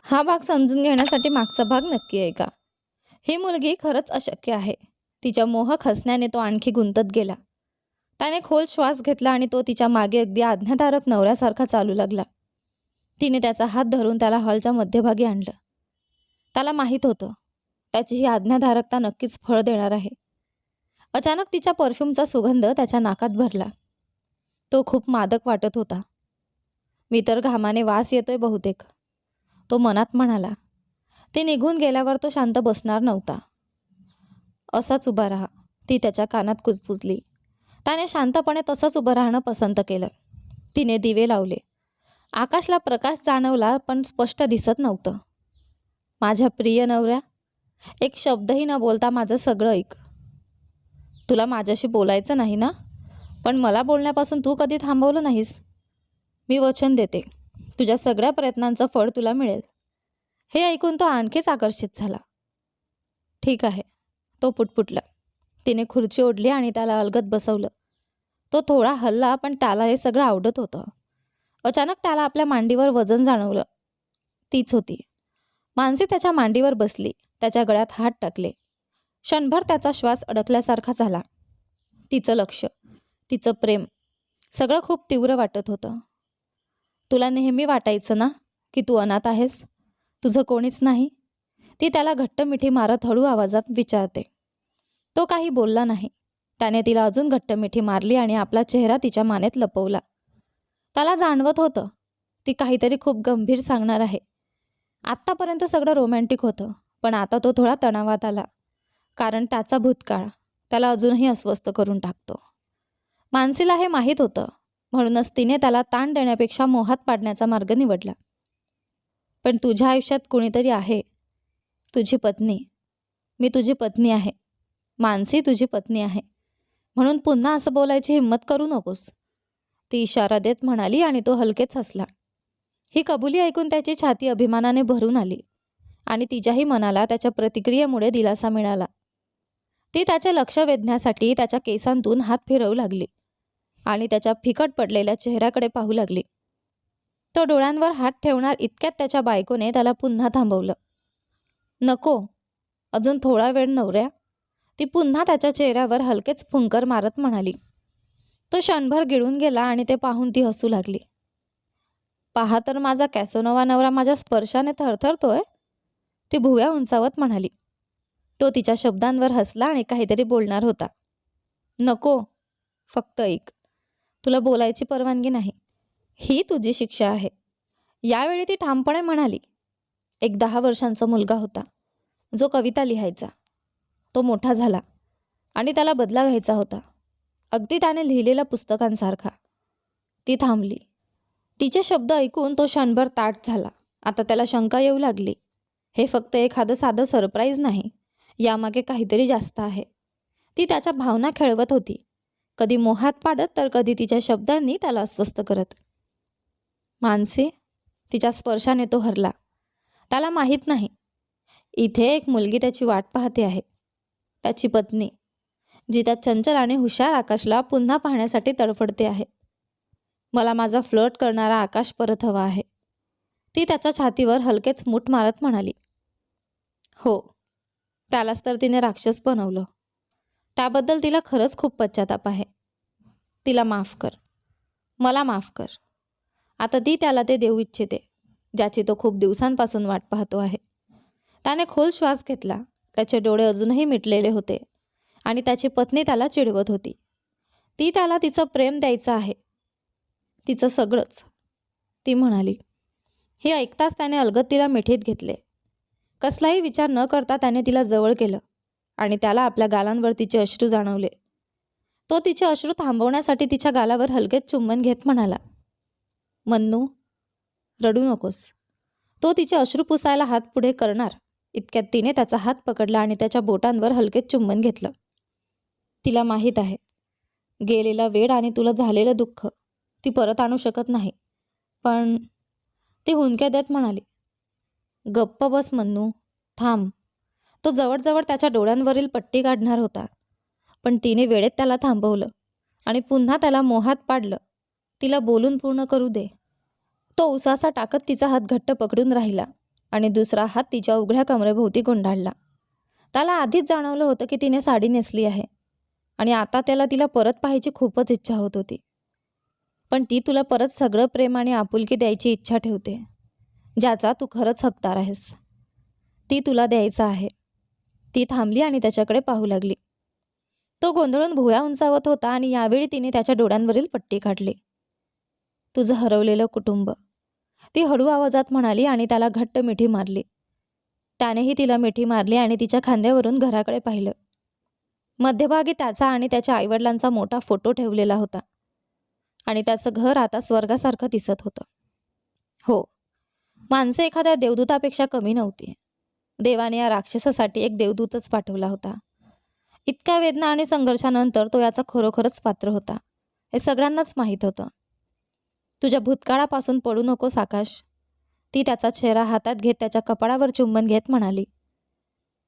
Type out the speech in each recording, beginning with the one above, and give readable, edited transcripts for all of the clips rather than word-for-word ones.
हा भाग समजून घेण्यासाठी मागचा भाग नक्की ऐका. ही मुलगी खरंच अशक्य आहे. तिच्या मोहक हसण्याने तो आणखी गुंतत गेला. त्याने खोल श्वास घेतला आणि तो तिच्या मागे अगदी आज्ञाधारक नवऱ्यासारखा चालू लागला. तिने त्याचा हात धरून त्याला हॉलच्या मध्यभागी आणलं. त्याला माहीत होतं त्याची ही आज्ञाधारकता नक्कीच फळ देणार आहे. अचानक तिच्या परफ्यूमचा सुगंध त्याच्या नाकात भरला. तो खूप मादक वाटत होता. मी तर घामाने वास येतोय बहुतेक, तो मनात म्हणाला. ती निघून गेल्यावर तो शांत बसणार नव्हता. असाच उभा राहा, ती त्याच्या कानात कुजबुजली. त्याने शांतपणे तसंच उभं राहणं पसंत केलं. तिने दिवे लावले. आकाशला प्रकाश जाणवला पण स्पष्ट दिसत नव्हतं. माझ्या प्रिय नवऱ्या, एक शब्दही न बोलता माझं सगळं ऐक. तुला माझ्याशी बोलायचं नाही ना, पण मला बोलण्यापासून तू कधी थांबवलं नाहीस. मी वचन देते, तुझ्या सगळ्या प्रयत्नांचं फळ तुला मिळेल. हे ऐकून तो आणखीच आकर्षित झाला. ठीक आहे, तो पुटपुटला. तिने खुर्ची ओढली आणि त्याला अलगद बसवलं. तो थोडा हलला पण त्याला हे सगळं आवडत होतं. अचानक त्याला आपल्या मांडीवर वजन जाणवलं. तीच होती. मानसी त्याच्या मांडीवर बसली. त्याच्या गळ्यात हात टाकले. क्षणभर त्याचा श्वास अडकल्यासारखा झाला. तिचं लक्ष, तिचं प्रेम, सगळं खूप तीव्र वाटत होतं. तुला नेहमी वाटायचं ना की तू अनाथ आहेस, तुझं कोणीच नाही. ती त्याला घट्ट मिठी मारत हळू आवाजात विचारते. तो काही बोलला नाही. त्याने तिला अजून घट्ट मिठी मारली आणि आपला चेहरा तिच्या मानेत लपवला. त्याला जाणवत होतं ती काहीतरी खूप गंभीर सांगणार आहे. आत्तापर्यंत सगळं रोमॅन्टिक होतं, पण आता तो थोडा तणावात आला. कारण त्याचा भूतकाळ त्याला अजूनही अस्वस्थ करून टाकतो. मानसीला हे माहीत होतं, म्हणूनच तिने त्याला ताण देण्यापेक्षा मोहात पाडण्याचा मार्ग निवडला. पण तुझ्या आयुष्यात कुणीतरी आहे, तुझी पत्नी. मी तुझी पत्नी आहे, मानसी तुझी पत्नी आहे. म्हणून पुन्हा असं बोलायची हिंमत करू नकोस, ती इशारा देत म्हणाली आणि तो हलकेच हसला. ही कबुली ऐकून त्याची छाती अभिमानाने भरून आली आणि तिच्याही मनाला त्याच्या प्रतिक्रियेमुळे दिलासा मिळाला. ती त्याचे लक्ष वेधण्यासाठी त्याच्या केसांतून हात फिरवू लागली आणि त्याच्या फिकट पडलेल्या चेहऱ्याकडे पाहू लागली. तो डोळ्यांवर हात ठेवणार इतक्यात त्याच्या बायकोने त्याला पुन्हा थांबवलं. नको, अजून थोडा वेळ नवऱ्या, ती पुन्हा त्याच्या चेहऱ्यावर हलकेच फुंकर मारत म्हणाली. तो क्षणभर गिळून गेला आणि ते पाहून ती हसू लागली. पहा तर माझा कॅसोनोवा नवरा माझ्या स्पर्शाने थरथरतोय, ती भुवया उंचावत म्हणाली. तो तिच्या शब्दांवर हसला आणि काहीतरी बोलणार होता. नको, फक्त ऐक. तुला बोलायची परवानगी नाही. ही तुझी शिक्षा आहे. यावेळी ती ठामपणे म्हणाली. एक 10 वर्षांचा मुलगा होता जो कविता लिहायचा. तो मोठा झाला आणि त्याला बदला घ्यायचा होता, अगदी त्याने लिहिलेल्या पुस्तकांसारखा. ती थांबली. तिचे शब्द ऐकून तो क्षणभर ताठ झाला. आता त्याला शंका येऊ लागली. हे फक्त एखादं साधं सरप्राईज नाही, यामागे काहीतरी जास्त आहे. ती त्याच्या भावना खेळवत होती, कधी मोहात पाडत तर कधी तिच्या शब्दांनी त्याला अस्वस्थ करत. मानसी, तिच्या स्पर्शाने तो हरला. त्याला माहीत नाही, इथे एक मुलगी त्याची वाट पाहते आहे, त्याची पत्नी, जी त्या चंचल आणि हुशार आकाशला पुन्हा पाहण्यासाठी तडफडते आहे. मला माझा फ्लर्ट करणारा आकाश परत हवा आहे, ती त्याच्या छातीवर हलकेच मूठ मारत म्हणाली. हो, त्यालाच तर तिने राक्षस बनवलं. त्याबद्दल तिला खरंच खूप पश्चाताप आहे. तिला माफ कर, मला माफ कर. आता ती त्याला ते देऊ इच्छिते ज्याची तो खूप दिवसांपासून वाट पाहतो आहे. त्याने खोल श्वास घेतला. त्याचे डोळे अजूनही मिटलेले होते आणि त्याची पत्नी त्याला चिडवत होती. ती त्याला तिचं प्रेम द्यायचं आहे, तिचं सगळंच, ती म्हणाली. हे ऐकताच त्याने अलगद तिला मिठीत घेतले. कसलाही विचार न करता त्याने तिला जवळ केलं आणि त्याला आपल्या गालांवर तिचे अश्रू जाणवले. तो तिचे अश्रू थांबवण्यासाठी तिच्या गालावर हलकेच चुंबन घेत म्हणाला. मन्नू, रडू नकोस. तो तिचे अश्रू पुसायला हात पुढे करणार इतक्यात तिने त्याचा हात पकडला आणि त्याच्या बोटांवर हलकेच चुंबन घेतलं. तिला माहीत आहे, गेलेला वेळ आणि तुला झालेलं दुःख ती परत आणू शकत नाही, पण ती हुंदक्या देत म्हणाली. गप्प बस मन्नू, थांब. तो जवळजवळ त्याच्या डोळ्यांवरील पट्टी काढणार होता, पण तिने वेळेत त्याला थांबवलं आणि पुन्हा त्याला मोहात पाडलं. तिला बोलून पूर्ण करू दे. तो उसासा टाकत तिचा हात घट्ट पकडून राहिला. आणि दुसरा हात तिच्या उघड्या कमरेभोवती गुंडाळला. त्याला आधीच जाणवलं होतं की तिने साडी नेसली आहे आणि आता त्याला तिला परत पाहायची खूपच इच्छा होत होती. पण ती तुला परत सगळं प्रेम आणि आपुलकी द्यायची इच्छा ठेवते, ज्याचा तू खरंच हकदार आहेस. ती तुला द्यायचं आहे. ती थांबली आणि त्याच्याकडे पाहू लागली. तो गोंधळून भुवया उंचावत होता आणि यावेळी तिने त्याच्या डोळ्यांवरील पट्टी काढली. तुझं हरवलेलं कुटुंब, ती हळू आवाजात म्हणाली आणि त्याला घट्ट मिठी मारली. त्यानेही तिला मिठी मारली आणि तिच्या खांद्यावरून घराकडे पाहिलं. मध्यभागी त्याचा आणि त्याच्या आईवडिलांचा मोठा फोटो ठेवलेला होता आणि त्याचं घर आता स्वर्गासारखं दिसत होतं. हो, माणसं एखाद्या देवदूतापेक्षा कमी नव्हती. देवाने या राक्षसासाठी एक देवदूतच पाठवला होता. इतक्या वेदना आणि संघर्षानंतर तो याचा खरोखरच पात्र होता, हे सगळ्यांनाच माहीत होतं. तुझ्या भूतकाळापासून पडू नकोस आकाश, ती त्याचा चेहरा हातात घेत त्याच्या कपाळावर चुंबन घेत म्हणाली.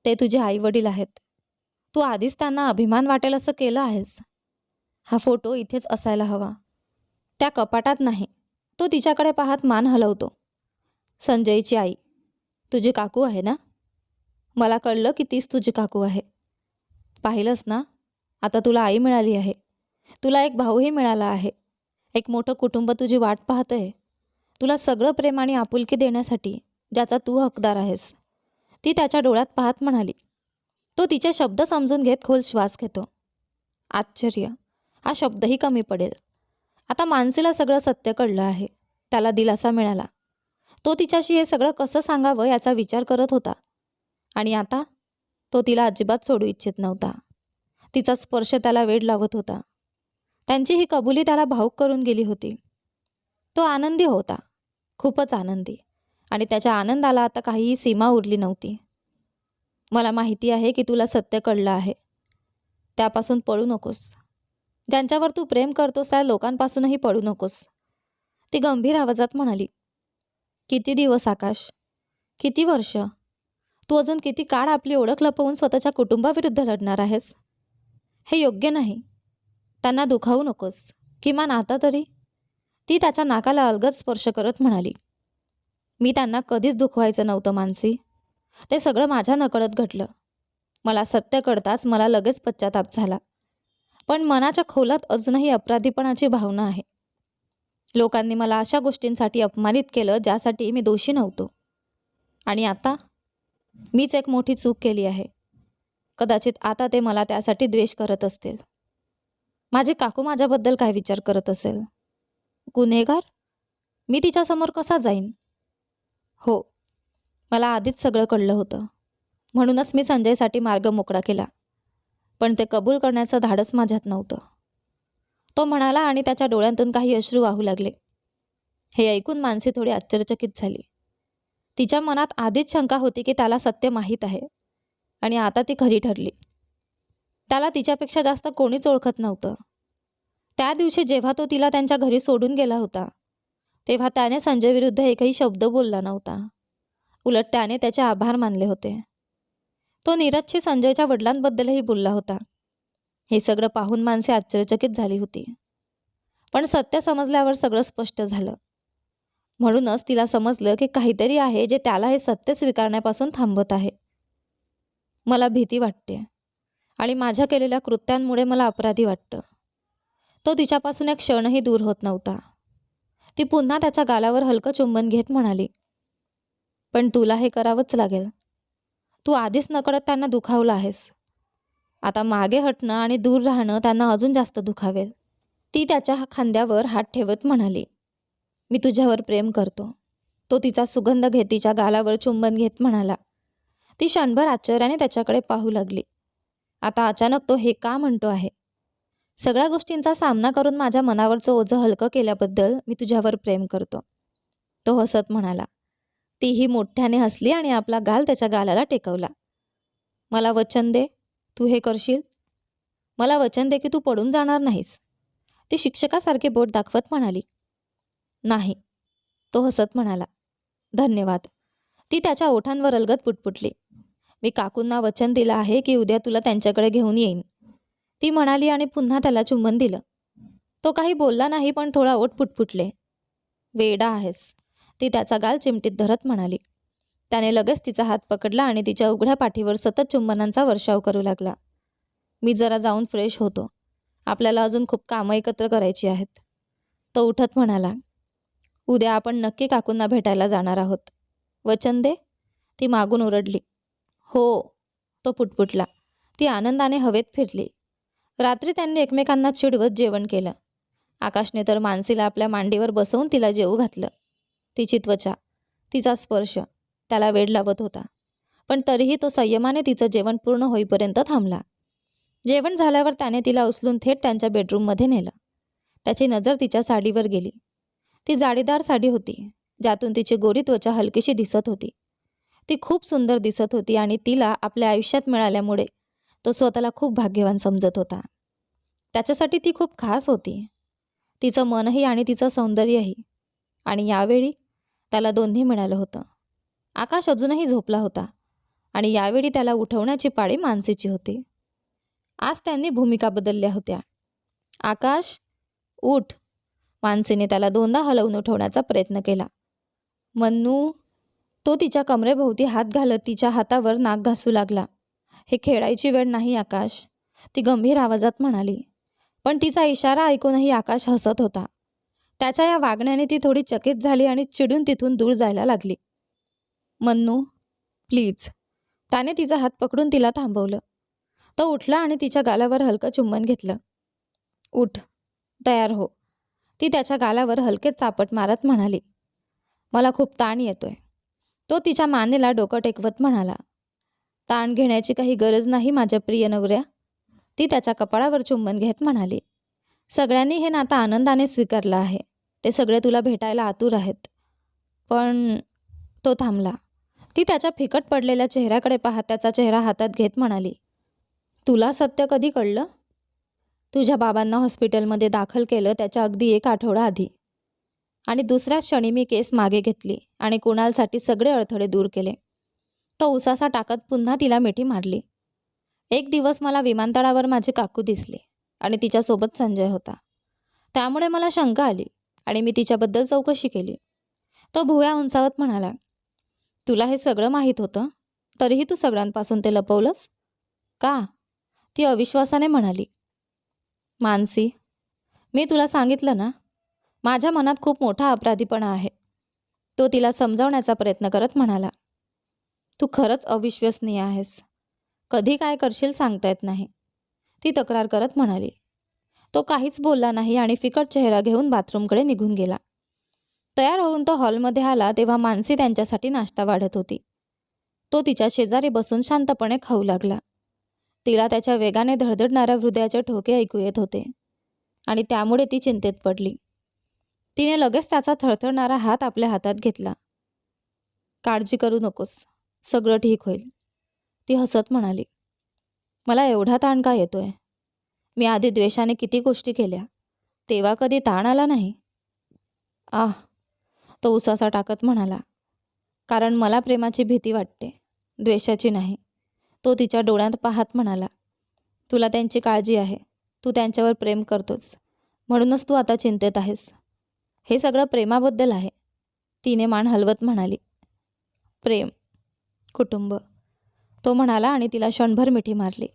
ते तुझे आईवडील आहेत. तू आधीच त्यांना अभिमान वाटेल असं केलं आहेस. हा फोटो इथेच असायला हवा, त्या कपाटात नाही. तो तिच्याकडे पाहत मान हलवतो. संजयची आई, तुझी काकू आहे ना? मला कळलं की तीच तुझी काकू आहे. पाहिलंस ना, आता तुला आई मिळाली आहे. तुला एक भाऊही मिळाला आहे. एक मोठं कुटुंब तुझी वाट पाहतंय, तुला सगळं प्रेम आणि आपुलकी देण्यासाठी, ज्याचा तू हकदार आहेस. ती त्याच्या डोळ्यात पाहत म्हणाली. तो तिचे शब्द समजून घेत खोल श्वास घेतो. आश्चर्य, हा शब्दही कमी पडेल. आता मानसीला सगळं सत्य कळलं आहे. त्याला दिलासा मिळाला. तो तिच्याशी हे सगळं कसं सांगावं याचा विचार करत होता. आणि आता तो तिला अजिबात सोडू इच्छित नव्हता. तिचा स्पर्श त्याला वेड लावत होता. त्यांची ही कबुली त्याला भावुक करून गेली होती. तो आनंदी होता, खूपच आनंदी, आणि त्याच्या आनंदाला आता काहीही सीमा उरली नव्हती. मला माहिती आहे की तुला सत्य कळलं आहे. त्यापासून पळू नकोस. ज्यांच्यावर तू प्रेम करतोस त्या लोकांपासूनही पळू नकोस, ती गंभीर आवाजात म्हणाली. किती दिवस आकाश, किती वर्ष? तू अजून किती काळ आपली ओळख लपवून स्वतःच्या कुटुंबाविरुद्ध लढणार आहेस? हे योग्य नाही. त्यांना दुखावू नकोस, किमान आता तरी. ती त्याच्या नाकाला अलगद स्पर्श करत म्हणाली. मी त्यांना कधीच दुखवायचं नव्हतं मानसी. ते सगळं माझ्या नकळत घडलं. मला सत्य कळताच मला लगेच पश्चाताप झाला. पण मनाच्या खोलात अजूनही अपराधीपणाची भावना आहे. लोकांनी मला अशा गोष्टींसाठी अपमानित केलं ज्यासाठी मी दोषी नव्हतो. आणि आता मीच एक मोठी चूक केली आहे. कदाचित आता ते मला त्यासाठी द्वेष करत असतील. माझी काकू माझ्याबद्दल काय विचार करत असेल? गुन्हेगार? मी तिच्यासमोर कसा जाईन? हो, मला आधीच सगळं कळलं होतं. म्हणूनच मी संजयसाठी मार्ग मोकळा केला. पण ते कबूल करण्याचं धाडस माझ्यात नव्हतं, तो म्हणाला आणि त्याच्या डोळ्यांतून काही अश्रू वाहू लागले. हे ऐकून मानसी थोडी आश्चर्यचकित झाली. तिच्या मनात आधीच शंका होती की त्याला सत्य माहीत आहे आणि आता ती खरी ठरली. त्याला तिच्यापेक्षा जास्त कोणीच ओळखत नव्हतं. त्या दिवशी जेव्हा तो तिला त्यांच्या घरी सोडून गेला होता, तेव्हा त्याने संजयविरुद्ध एकही शब्द बोलला नव्हता. उलट त्याने त्याचे आभार मानले होते. तो नीरजशी संजयच्या वडिलांबद्दलही बोलला होता. हे सगळं पाहून मानसी आश्चर्यचकित झाली होती. पण सत्य समजल्यावर सगळं स्पष्ट झालं. म्हणूनच तिला समजलं की काहीतरी आहे जे त्याला हे सत्य स्वीकारण्यापासून थांबवत आहे. मला भीती वाटते आणि माझ्या केलेल्या कृत्यांमुळे मला अपराधी वाटतं. तो तिच्यापासून एक क्षणही दूर होत नव्हता. ती पुन्हा त्याच्या गालावर हलकं चुंबन घेत म्हणाली. पण तुला हे करावंच लागेल. तू आधीच नकळत त्यांना दुखावलं आहेस. आता मागे हटणं आणि दूर राहणं त्यांना अजून जास्त दुखावेल. ती त्याच्या खांद्यावर हात ठेवत म्हणाली. मी तुझ्यावर प्रेम करतो. तो तिचा सुगंध घेत तिच्या गालावर चुंबन घेत म्हणाला. ती क्षणभर आश्चर्याने त्याच्याकडे पाहू लागली. आता अचानक तो हे का म्हणतो आहे? सगळ्या गोष्टींचा सामना करून माझ्या मनावरचं ओझं हलकं केल्याबद्दल मी तुझ्यावर प्रेम करतो, तो हसत म्हणाला. तीही मोठ्याने हसली आणि आपला गाल त्याच्या गालाला टेकवला. मला वचन दे, तू हे करशील? मला वचन दे की तू पडून जाणार नाहीस, ती शिक्षकासारखे बोट दाखवत म्हणाली. नाही, तो हसत म्हणाला. धन्यवाद. ती त्याच्या ओठांवर अलगद पुटपुटली. मी काकूंना वचन दिलं आहे की उद्या तुला त्यांच्याकडे घेऊन येईन, ती म्हणाली आणि पुन्हा त्याला चुंबन दिलं. तो काही बोलला नाही पण थोडा ओठ पुटपुटले. वेडा आहेस, ती त्याचा गाल चिमटीत धरत म्हणाली. त्याने लगेच तिचा हात पकडला आणि तिच्या उघड्या पाठीवर सतत चुंबनांचा वर्षाव करू लागला. मी जरा जाऊन फ्रेश होतो. आपल्याला अजून खूप कामं एकत्र करायची आहेत. तो उठत म्हणाला. उद्या आपण नक्की काकूंना भेटायला जाणार आहोत. वचन दे. ती मागून ओरडली. हो. तो पुटपुटला. ती आनंदाने हवेत फिरली. रात्री त्यांनी एकमेकांना चिडवत जेवण केलं. आकाशने तर मानसीला आपल्या मांडीवर बसवून तिला जेवू घातलं. तिची त्वचा, तिचा स्पर्श त्याला वेड लावत होता. पण तरीही तो संयमाने तिचं जेवण पूर्ण होईपर्यंत थांबला. जेवण झाल्यावर त्याने तिला उचलून थेट त्यांच्या बेडरूममध्ये नेलं. त्याची नजर तिच्या साडीवर गेली. ती जाळीदार साडी होती, ज्यातून तिची गोरी त्वचा हलकीशी दिसत होती. ती खूप सुंदर दिसत होती आणि तिला आपल्या आयुष्यात मिळाल्यामुळे तो स्वतःला खूप भाग्यवान समजत होता. त्याच्यासाठी ती खूप खास होती. तिचं मनही आणि तिचं सौंदर्यही. आणि यावेळी त्याला दोन्ही मिळालं होतं. आकाश अजूनही झोपला होता आणि यावेळी त्याला उठवण्याची पाळी मानसीची होती. आज त्यांनी भूमिका बदलल्या होत्या. आकाश, उठ. मानसीने त्याला दोनदा हलवून उठवण्याचा प्रयत्न केला. मन्नू. तो तिच्या कमरेभोवती हात घालत तिच्या हातावर नाक घासू लागला. हे खेळायची वेळ नाही आकाश, ती गंभीर आवाजात म्हणाली. पण तिचा इशारा ऐकूनही आकाश हसत होता. त्याच्या या वागण्याने ती थोडी चकित झाली आणि चिडून तिथून दूर जायला लागली. मन्नू, प्लीज. त्याने तिचा हात पकडून तिला थांबवलं. तो उठला आणि तिच्या गालावर हलकं चुंबन घेतलं. उठ, तयार हो. ती त्याच्या गालावर हलके चापट मारत म्हणाली. मला खूप ताण येतोय. तो तिच्या मानेला डोकं टेकवत म्हणाला. ताण घेण्याची काही गरज नाही माझ्या प्रिय नवऱ्या. ती त्याच्या कपाळावर चुंबन घेत म्हणाली. सगळ्यांनी हे नातं आनंदाने स्वीकारलं आहे. ते सगळे तुला भेटायला आतुर आहेत. पण तो थांबला. ती त्याच्या फिकट पडलेल्या चेहऱ्याकडे पाहत त्याचा चेहरा हातात घेत म्हणाली. तुला सत्य कधी कळलं? तुझ्या बाबांना हॉस्पिटलमध्ये दाखल केलं त्याच्या अगदी 1 आठवडा आधी. आणि दुसऱ्याच क्षणी मी केस मागे घेतली आणि कुणालसाठी सगळे अडथळे दूर केले. तो उसासा टाकत पुन्हा तिला मिठी मारली. एक दिवस मला विमानतळावर माझी काकू दिसली आणि तिच्यासोबत संजय होता. त्यामुळे मला शंका आली आणि मी तिच्याबद्दल चौकशी केली. तो भुवया उंचावत म्हणाला. तुला हे सगळं माहीत होतं, तरीही तू सगळ्यांपासून ते लपवलंस का? ती अविश्वासाने म्हणाली. मानसी, मी तुला सांगितलं ना, माझ्या मनात खूप मोठा अपराधीपणा आहे. तो तिला समजावण्याचा प्रयत्न करत म्हणाला. तू खरंच अविश्वसनीय आहेस. कधी काय करशील सांगता येत नाही, ती तक्रार करत म्हणाली. तो काहीच बोलला नाही आणि फिकट चेहरा घेऊन बाथरूमकडे निघून गेला. तयार होऊन तो हॉलमध्ये आला तेव्हा मानसी त्यांच्यासाठी नाश्ता वाढत होती. तो तिच्या शेजारी बसून शांतपणे खाऊ लागला. तिला त्याच्या वेगाने धडधडणाऱ्या हृदयाचे ठोके ऐकू येत होते आणि त्यामुळे ती चिंतेत पडली. तिने लगेच त्याचा थरथरणारा हात आपल्या हातात घेतला. काळजी करू नकोस, सगळं ठीक होईल, ती हसत म्हणाली. मला एवढा ताण का येतोय? मी आधी द्वेषाने किती गोष्टी केल्या, तेव्हा कधी ताण आला नाही. तो उसासा टाकत म्हणाला. कारण मला प्रेमाची भीती वाटते, द्वेषाची नाही. तो तिच्या डोळ्यात पाहत म्हणाला. तुला त्यांची काळजी आहे, तू त्यांच्यावर प्रेम करतोस, म्हणूनच तू आता चिंतेत आहेस. हे सगळं प्रेमाबद्दल आहे, तिने मान हलवत म्हणाली. प्रेम, कुटुंब, तो म्हणाला आणि तिला क्षणभर मिठी मारली.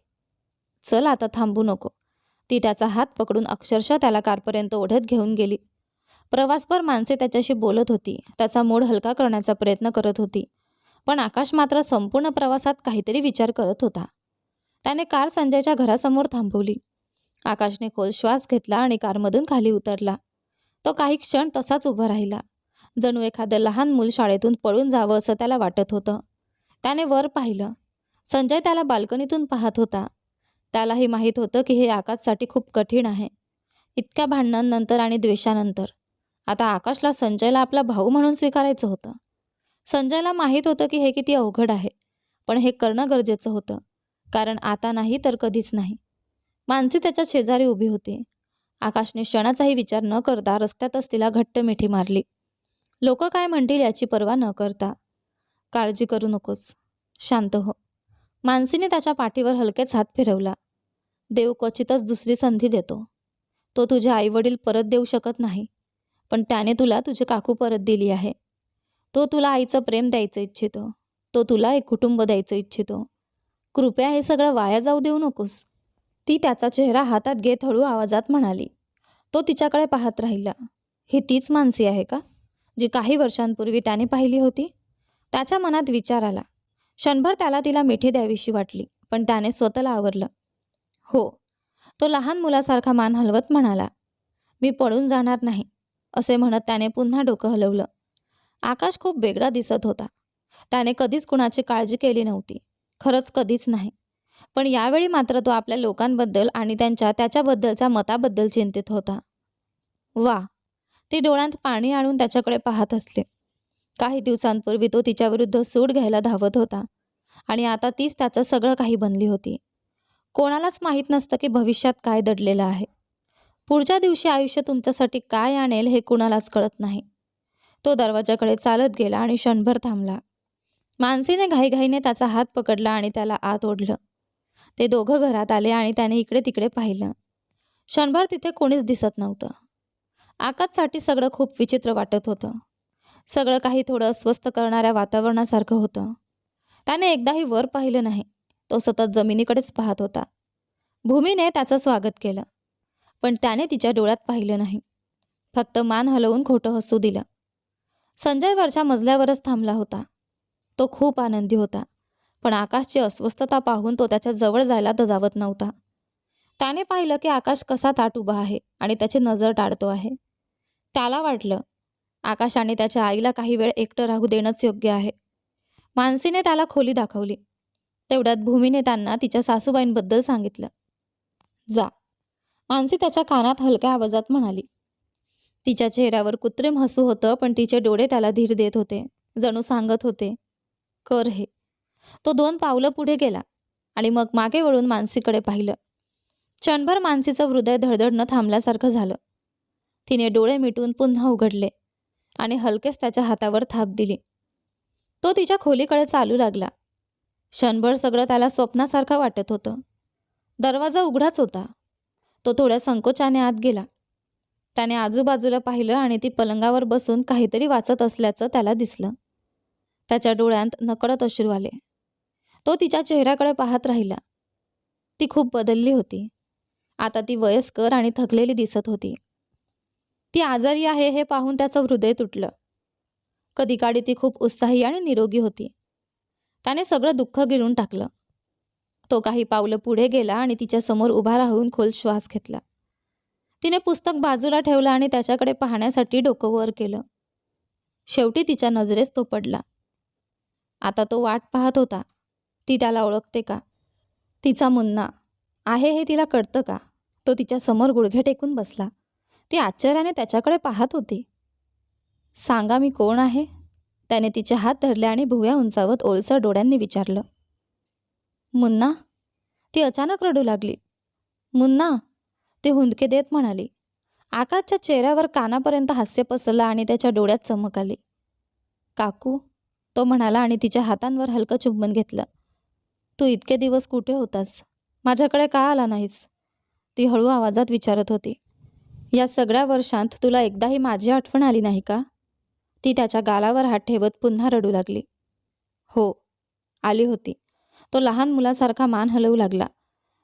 चल आता थांबू नको. ती त्याचा हात पकडून अक्षरशः त्याला कारपर्यंत ओढत घेऊन गेली. प्रवासभर माणसे त्याच्याशी बोलत होती, त्याचा मूड हलका करण्याचा प्रयत्न करत होती. पण आकाश मात्र संपूर्ण प्रवासात काहीतरी विचार करत होता. त्याने कार संजयच्या घरासमोर थांबवली. आकाशने खोल श्वास घेतला आणि कारमधून खाली उतरला. तो काही क्षण तसाच उभा राहिला, जणू एखादं लहान मूल शाळेतून पळून जावं असं त्याला वाटत होतं. त्याने वर पाहिलं. संजय त्याला बाल्कनीतून पाहत होता. त्यालाही माहीत होतं की हे आकाशसाठी खूप कठीण आहे. इतक्या भांडणांनंतर आणि द्वेषानंतर आता आकाशला संजयला आपला भाऊ म्हणून स्वीकारायचं होतं. संजयला माहीत होतं की हे किती अवघड आहे, पण हे करणं गरजेचं होतं, कारण आता नाही तर कधीच नाही. मानसी त्याच्या शेजारी उभी होती. आकाशने क्षणाचाही विचार न करता रस्त्यातच तिला घट्ट मिठी मारली. लोक काय म्हणतील याची पर्वा न करता. काळजी करू नकोस, शांत हो. मानसीने त्याच्या पाठीवर हलकेच हात फिरवला. देव क्वचितच दुसरी संधी देतो. तो तुझे आईवडील परत देऊ शकत नाही, पण त्याने तुला तुझी काकू परत दिली आहे. तो तुला आईचं प्रेम द्यायचं इच्छितो तो तुला एक कुटुंब द्यायचं इच्छितो. कृपया हे सगळं वाया जाऊ देऊ नकोस. ती त्याचा चेहरा हातात घेत हळू आवाजात म्हणाली. तो तिच्याकडे पाहत राहिला. ही तीच मानसी आहे का, जी काही वर्षांपूर्वी त्याने पाहिली होती? त्याच्या मनात विचार आला. क्षणभर त्याला तिला मिठी द्यावीशी वाटली, पण त्याने स्वतःला आवरलं. हो. तो लहान मुलासारखा मान हलवत म्हणाला. मी पळून जाणार नाही, असे म्हणत त्याने पुन्हा डोकं हलवलं. आकाश खूप वेगळा दिसत होता. त्याने कधीच कुणाची काळजी केली नव्हती. खरंच कधीच नाही. पण यावेळी मात्र तो आपल्या लोकांबद्दल आणि त्याच्याबद्दलच्या मताबद्दल चिंतित होता. वा. ती डोळ्यात पाणी आणून त्याच्याकडे पाहत असले. काही दिवसांपूर्वी तो तिच्याविरुद्ध सूड घ्यायला धावत होता आणि आता तीच त्याचं सगळं काही बनली होती. कोणालाच माहीत नसतं की भविष्यात काय दडलेलं आहे. पुढच्या दिवशी आयुष्य तुमच्यासाठी काय आणेल हे कुणालाच कळत नाही. तो दरवाजाकडे चालत गेला आणि क्षणभर थांबला. मानसीने घाईघाईने त्याचा हात पकडला आणि त्याला आत ओढलं. ते दोघं घरात आले आणि त्याने इकडे तिकडे पाहिलं. क्षणभर तिथे कोणीच दिसत नव्हतं. आकाशसाठी सगळं खूप विचित्र वाटत होतं. सगळं काही थोडं अस्वस्थ करणाऱ्या वातावरणासारखं होतं. त्याने एकदाही वर पाहिलं नाही. तो सतत जमिनीकडेच पाहत होता. भूमीने त्याचं स्वागत केलं, पण त्याने तिच्या डोळ्यात पाहिलं नाही. फक्त मान हलवून खोटं हसू दिलं. संजय वरच्या मजल्यावरच थांबला होता. तो खूप आनंदी होता, पण आकाशची अस्वस्थता पाहून तो त्याच्या जवळ जायला दजावत नव्हता. त्याने पाहिलं की आकाश कसा ताठ उभा आहे आणि त्याची नजर टाळतो आहे. त्याला वाटलं आकाश आणि त्याच्या आईला काही वेळ एकटं राहू देणंच योग्य आहे. मानसीने त्याला खोली दाखवली. तेवढ्यात भूमीने त्यांना तिच्या सासूबाईंबद्दल सांगितलं. जा. मानसी त्याच्या कानात हलक्या आवाजात म्हणाली. तिच्या चेहऱ्यावर कृत्रिम हसू होतं, पण तिचे डोळे त्याला धीर देत होते, जणू सांगत होते, कर हे. तो 2 पावलं पुढे गेला आणि मग मागे वळून मानसीकडे पाहिलं. क्षणभर मानसीचं हृदय धडधडणं थांबल्यासारखं झालं. तिने डोळे मिटून पुन्हा उघडले आणि हलकेच त्याच्या हातावर थाप दिली. तो तिच्या खोलीकडे चालू लागला. क्षणभर सगळं त्याला स्वप्नासारखं वाटत होतं. दरवाजा उघडाच होता. तो थोड्या संकोचाने आत गेला. त्याने आजूबाजूला पाहिलं आणि ती पलंगावर बसून काहीतरी वाचत असल्याचं त्याला दिसलं. त्याच्या डोळ्यात नकळत अश्रू आले. तो तिच्या चेहऱ्याकडे पाहत राहिला. ती खूप बदलली होती. आता ती वयस्कर आणि थकलेली दिसत होती. ती आजारी आहे हे पाहून त्याचं हृदय तुटलं. कधी काळी ती खूप उत्साही आणि निरोगी होती. त्याने सगळं दुःख गिळून टाकलं. तो काही पावलं पुढे गेला आणि तिच्यासमोर उभा राहून खोल श्वास घेतला. तिने पुस्तक बाजूला ठेवलं आणि त्याच्याकडे पाहण्यासाठी डोकं वर केलं. शेवटी तिच्या नजरेस तो पडला. आता तो वाट पाहत होता. ती त्याला ओळखते का? तिचा मुन्ना आहे हे तिला कळतं का? तो तिच्यासमोर गुडघे टेकून बसला. ती आश्चर्याने त्याच्याकडे पाहत होती. सांगा मी कोण आहे? त्याने तिचे हात धरले आणि भुवया उंचावत ओलसर डोळ्यांनी विचारलं. मुन्ना? ती अचानक रडू लागली. मुन्ना? ती हुंदके देत म्हणाली. आकाशच्या चेहऱ्यावर कानापर्यंत हास्य पसरलं आणि त्याच्या डोळ्यात चमक आली. काकू? तो म्हणाला आणि तिच्या हातांवर हलकं चुंबन घेतलं. तू इतके दिवस कुठे होतास? माझ्याकडे का आला नाहीस? ती हळू आवाजात विचारत होती. या सगळ्या वर्षांत तुला एकदाही माझी आठवण आली नाही का? ती त्याच्या गालावर हात ठेवत पुन्हा रडू लागली. हो, आली होती. तो लहान मुलासारखा मान हलवू लागला.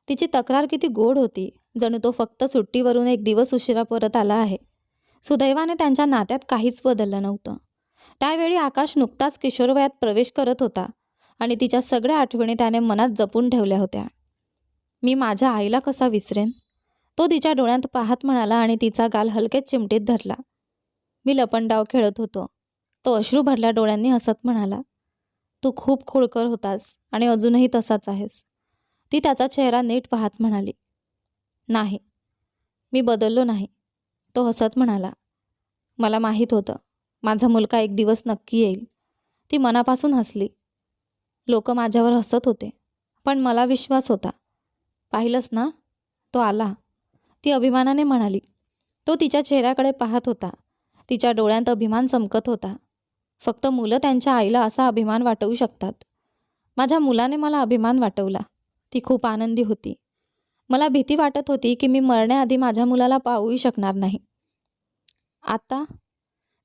तिची तक्रार किती गोड होती, जणू तो फक्त सुट्टीवरून एक दिवस उशिरा परत आला आहे. सुदैवाने त्यांच्या नात्यात काहीच बदललं नव्हतं. त्यावेळी आकाश नुकताच किशोरवयात प्रवेश करत होता आणि तिच्या सगळ्या आठवणी त्याने मनात जपून ठेवल्या होत्या. मी माझ्या आईला कसा विसरेन? तो तिच्या डोळ्यात पाहत म्हणाला आणि तिचा गाल हलकेच चिमटीत धरला. मी लपंडाव खेळत होतो. तो अश्रू भरल्या डोळ्यांनी हसत म्हणाला. तू खूप खोडकर होतास आणि अजूनही तसाच आहेस. ती त्याचा चेहरा नीट पाहत म्हणाली. नाही, मी बदललो नाही. तो हसत म्हणाला. मला माहीत होतं माझा मुलगा एक दिवस नक्की येईल. ती मनापासून हसली. लोक माझ्यावर हसत होते, पण मला विश्वास होता. पाहिलंस ना, तो आला. ती अभिमानाने म्हणाली. तो तिच्या चेहऱ्याकडे पाहत होता. तिच्या डोळ्यात अभिमान चमकत होता. फक्त मुलं त्यांच्या आईला असा अभिमान वाटवू शकतात. माझ्या मुलाने मला अभिमान वाटवला. ती खूप आनंदी होती. मला भीती वाटत होती की मी मरण्याआधी माझ्या मुलाला पाहूही शकणार नाही. आता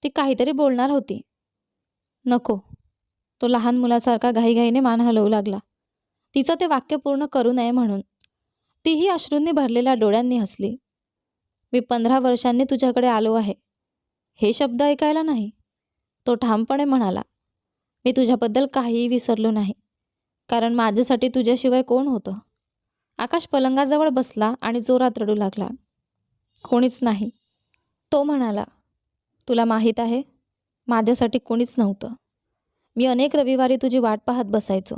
ती काहीतरी बोलणार होती. नको, तो लहान मुलासारखा घाईघाईने मान हलवू लागला. तिचं ते वाक्य पूर्ण करू नये म्हणून. तीही अश्रूंनी भरलेल्या डोळ्यांनी हसली. मी 15 वर्षांनी तुझ्याकडे आलो आहे, हे शब्द ऐकायला नाही, तो ठामपणे म्हणाला. मी तुझ्याबद्दल काहीही विसरलो नाही, कारण माझ्यासाठी तुझ्याशिवाय कोण होतं? आकाश पलंगाजवळ बसला आणि जोरात रडू लागला. कोणीच नाही, तो म्हणाला. तुला माहीत आहे, माझ्यासाठी कोणीच नव्हतं. मी अनेक रविवारी तुझी वाट पाहत बसायचो.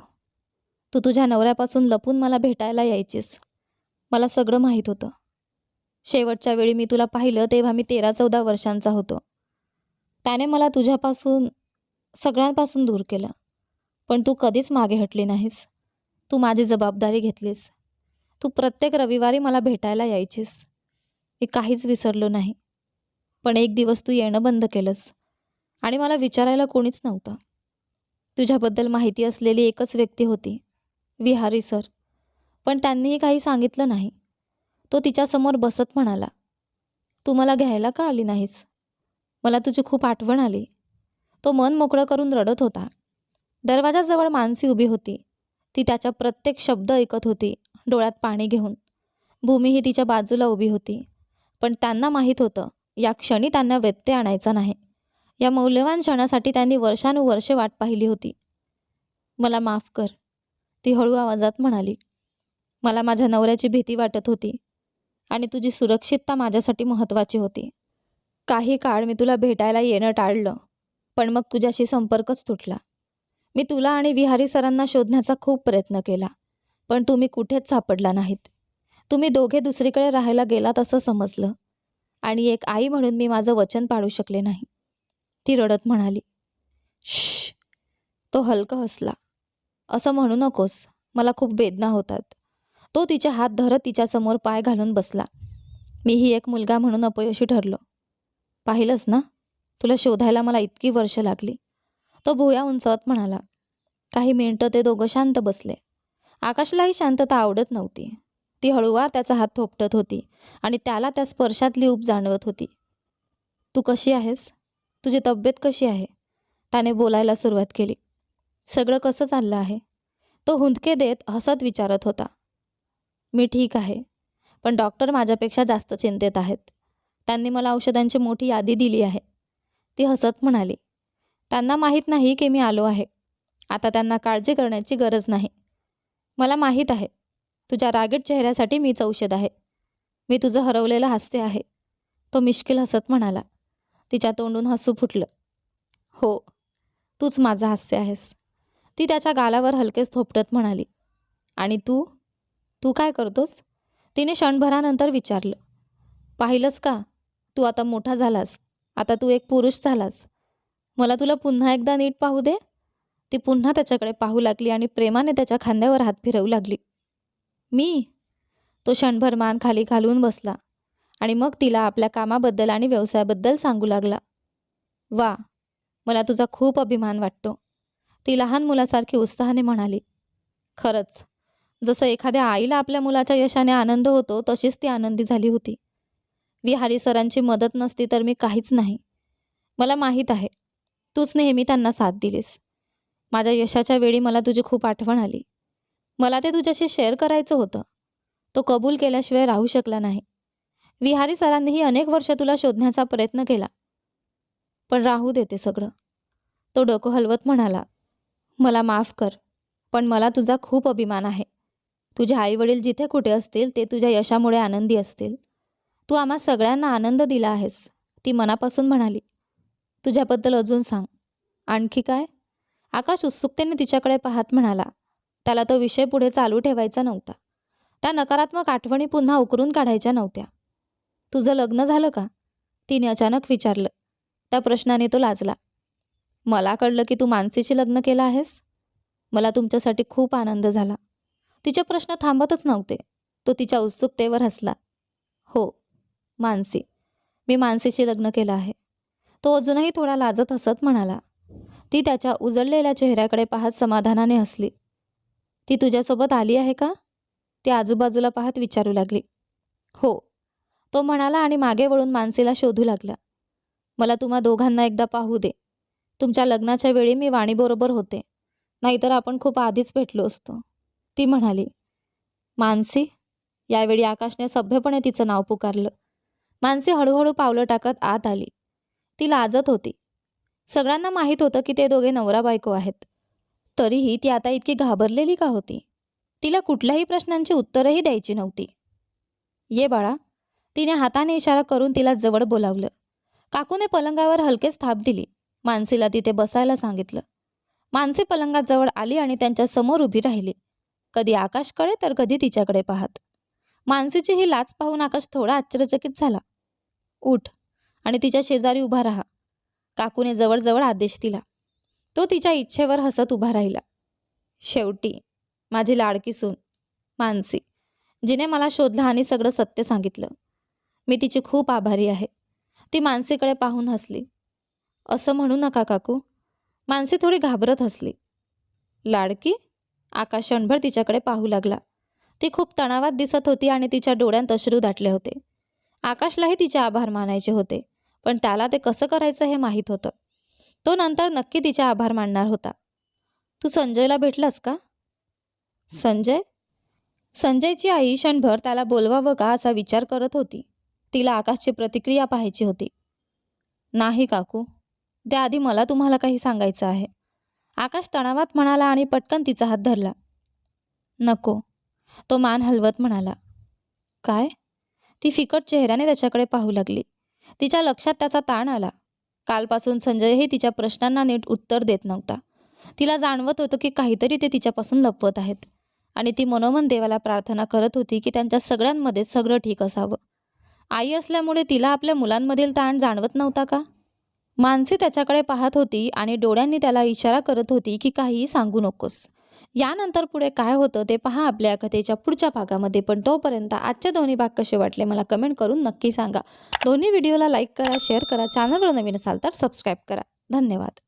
तू तुझ्या नवऱ्यापासून लपून मला भेटायला यायचीस. मला सगळं माहीत होतं. शेवटच्या वेळी मी तुला पाहिलं तेव्हा मी 13-14 वर्षांचा होतो. त्याने मला तुझ्यापासून सगळ्यांपासून दूर केलं. पण तू कधीच मागे हटली नाहीस. तू माझी जबाबदारी घेतलीस. तू प्रत्येक रविवारी मला भेटायला यायचीस. मी काहीच विसरलो नाही. पण एक दिवस तू येणं बंद केलंस आणि मला विचारायला कोणीच नव्हतं. तुझ्याबद्दल माहिती असलेली एकच व्यक्ती होती, विहारी सर. पण त्यांनीही काही सांगितलं नाही. तो तिच्यासमोर बसत म्हणाला, तू मला घ्यायला का आली नाहीस? मला तुझी खूप आठवण आली. तो मन मोकळं करून रडत होता. दरवाजाजवळ मानसी उभी होती. ती त्याचा प्रत्येक शब्द ऐकत होती, डोळ्यात पाणी घेऊन. भूमीही तिच्या बाजूला उभी होती. पण त्यांना माहीत होतं, या क्षणी त्यांना व्यत्यय आणायचा नाही. या मौल्यवान क्षणासाठी त्यांनी वर्षानुवर्षे वाट पाहिली होती. मला माफ कर, ती हळू आवाजात म्हणाली. मला माझ्या नवऱ्याची भीती वाटत होती आणि तुझी सुरक्षितता माझ्यासाठी महत्त्वाची होती. काही काळ मी तुला भेटायला येणं टाळलं, पण मग तुझ्याशी संपर्कच तुटला. मी तुला आणि विहारी सरांना शोधण्याचा खूप प्रयत्न केला, पण तुम्ही कुठेच सापडला नाहीत. तुम्ही दोघे दुसरीकडे राहायला गेलात असं समजलं, आणि एक आई म्हणून मी माझं वचन पाळू शकले नाही, ती रडत म्हणाली. श्श, तो हलकं हसला. असं म्हणू नकोस, मला खूप वेदना होतात. तो तिचे हात धरत तिच्यासमोर पाय घालून बसला. मीही एक मुलगा म्हणून अपयशी ठरलो. पाहिलंस ना, तुला शोधायला मला इतकी वर्ष लागली, तो भुवया उंचावत म्हणाला. काही मिनिटं ते दोघं शांत बसले. आकाशलाही शांतता आवडत नव्हती. ती हळूवार त्याचा हात थोपटत होती आणि त्याला त्या स्पर्शातली ऊब जाणवत होती. तू कशी आहेस? तुझी तब्येत कशी आहे? त्याने बोलायला सुरुवात केली. सगळं कसं चाललं आहे? तो हुंदके देत हसत विचारत होता. मी ठीक आहे, पण डॉक्टर माझ्यापेक्षा जास्त चिंतेत आहेत. त्यांनी मला औषधांची मोठी यादी दिली आहे, ती हसत म्हणाली. त्यांना माहीत नाही की मी आलो आहे. आता त्यांना काळजी करण्याची गरज नाही. मला माहीत आहे, तुझ्या रागीट चेहऱ्यासाठी मीच औषध आहे. मी तुझं हरवलेलं हास्य आहे, तो मिश्किल हसत म्हणाला. तिच्या तोंडून हसू फुटलं. हो, तूच माझं हास्य आहेस, ती त्याच्या गालावर हलकेच थोपटत म्हणाली. आणि तू तू काय करतोस? तिने क्षणभरानंतर विचारलं. पाहिलंस का, तू आता मोठा झालास. आता तू एक पुरुष झालास. मला तुला पुन्हा एकदा नीट पाहू दे. ती पुन्हा त्याच्याकडे पाहू लागली आणि प्रेमाने त्याच्या खांद्यावर हात फिरवू लागली. मी? तो क्षणभर मान खाली घालून बसला आणि मग तिला आपल्या कामाबद्दल आणि व्यवसायाबद्दल सांगू लागला. वा, मला तुझा खूप अभिमान वाटतो, ती लहान मुलासारखी उत्साहाने म्हणाली. खरंच, जसं एखाद्या आईला आपल्या मुलाच्या यशाने आनंद होतो, तशीच ती आनंदी झाली होती. विहारी सरांची मदत नसती तर मी काहीच नाही. मला माहीत आहे, तूच नेहमी त्यांना साथ दिलीस. माझ्या यशाच्या वेळी मला तुझी खूप आठवण आली. मला ते तुझ्याशी शेअर करायचं होतं. तो कबूल केल्याशिवाय राहू शकला नाही. विहारी सरांनीही अनेक वर्ष तुला शोधण्याचा प्रयत्न केला, पण राहू दे ते सगळं. तो डोकं हलवत म्हणाला. मला माफ कर, पण मला तुझा खूप अभिमान आहे. तुझे आईवडील जिथे कुठे असतील ते तुझ्या यशामुळे आनंदी असतील. तू आम्हा सगळ्यांना आनंद दिला आहेस, ती मनापासून म्हणाली. तुझ्याबद्दल अजून सांग. आणखी काय? आकाश उत्सुकतेने तिच्याकडे पाहत म्हणाला. त्याला तो विषय पुढे चालू ठेवायचा नव्हता. त्या नकारात्मक आठवणी पुन्हा उकरून काढायच्या नव्हत्या. तुझं लग्न झालं का? तिने अचानक विचारलं. त्या प्रश्नाने तो लाजला. मला कळलं की तू मानसीशी लग्न केलं आहेस. मला तुमच्यासाठी खूप आनंद झाला. तिचे प्रश्न थांबतच नव्हते. तो तिच्या उत्सुकतेवर हसला. हो, मानसी. मी मानसीशी लग्न केलं आहे. तो अजूनही थोडा लाजत हसत म्हणाला. ती त्याच्या उजळलेल्या चेहऱ्याकडे पाहत समाधानाने हसली. ती तुझ्यासोबत आली आहे का? ती आजूबाजूला पाहत विचारू लागली. हो, तो म्हणाला आणि मागे वळून मानसीला शोधू लागला. मला तुम्हा दोघांना एकदा पाहू दे, तुमच्या लग्नाच्या वेळी मी वाणीबरोबर होते, नाहीतर आपण खूप आधीच भेटलो असतो, ती म्हणाली. मानसी. यावेळी आकाशने सभ्यपणे तिचं नाव पुकारलं. मानसी हळूहळू पावलं टाकत आत आली. ती लाजत होती. सगळ्यांना माहीत होतं की ते दोघे नवरा बायको आहेत. तरीही ती आता इतकी घाबरलेली का होती? तिला कुठल्याही प्रश्नांची उत्तरही द्यायची नव्हती. ये बाळा. तिने हाताने इशारा करून तिला जवळ बोलावलं. काकूने पलंगावर हलकेच थाप दिली. मानसीला तिथे बसायला सांगितलं. मानसी पलंगाजवळ आली आणि त्यांच्या समोर उभी राहिली, कधी आकाशकडे तर कधी तिच्याकडे पाहत. मानसीची ही लाच पाहून आकाश थोडा आश्चर्यचकित झाला. उठ आणि तिच्या शेजारी उभा राहा, काकूने जवळजवळ आदेश दिला. तो तिच्या इच्छेवर हसत उभा राहिला. शेवटी माझी लाडकी सून मानसी, जिने मला शोधलं आणि सगळं सत्य सांगितलं. मी तिची खूप आभारी आहे. ती मानसीकडे पाहून हसली. असं म्हणू नका काकू. मानसी थोडी घाबरत हसली. लाडकी? आकाश क्षणभर तिच्याकडे पाहू लागला. ती खूप तणावात दिसत होती आणि तिच्या डोळ्यांत अश्रू दाटले होते. आकाशलाही तिचे आभार मानायचे होते, पण त्याला ते कसं करायचं हे माहीत होतं. तो नंतर नक्की तिचे आभार मानणार होता. तू संजयला भेटलास का? संजय? संजयची आई क्षणभर त्याला बोलवावं का असा विचार करत होती. तिला आकाशची प्रतिक्रिया पाहायची होती. नाही काकू, त्याआधी मला तुम्हाला काही सांगायचं आहे, आकाश तणावात म्हणाला आणि पटकन तिचा हात धरला. नको, तो मान हलवत म्हणाला. काय? ती फिकट चेहऱ्याने त्याच्याकडे पाहू लागली. तिच्या लक्षात त्याचा ताण आला. कालपासून संजयही तिच्या प्रश्नांना नीट उत्तर देत नव्हता. तिला जाणवत होतं की काहीतरी ते तिच्यापासून लपवत आहेत आणि ती मनोमन देवाला प्रार्थना करत होती की त्यांच्या सगळ्यांमध्ये सगळं ठीक असावं. आई असल्यामुळे तिला आपल्या मुलांमधील ताण जाणवत नव्हता का? मानसी त्याच्याकडे पाहत होती आणि डोळ्यांनी त्याला इशारा करत होती की काहीही सांगू नकोस. यानंतर पुढे काय होतं ते पहा आपल्या कथेच्या पुढच्या भागामध्ये. पण तोपर्यंत आजचे दोन्ही भाग कसे वाटले मला कमेंट करून नक्की सांगा. दोन्ही व्हिडिओला लाईक करा, शेअर करा, चॅनलवर नवीन असाल तर सबस्क्राईब करा. धन्यवाद.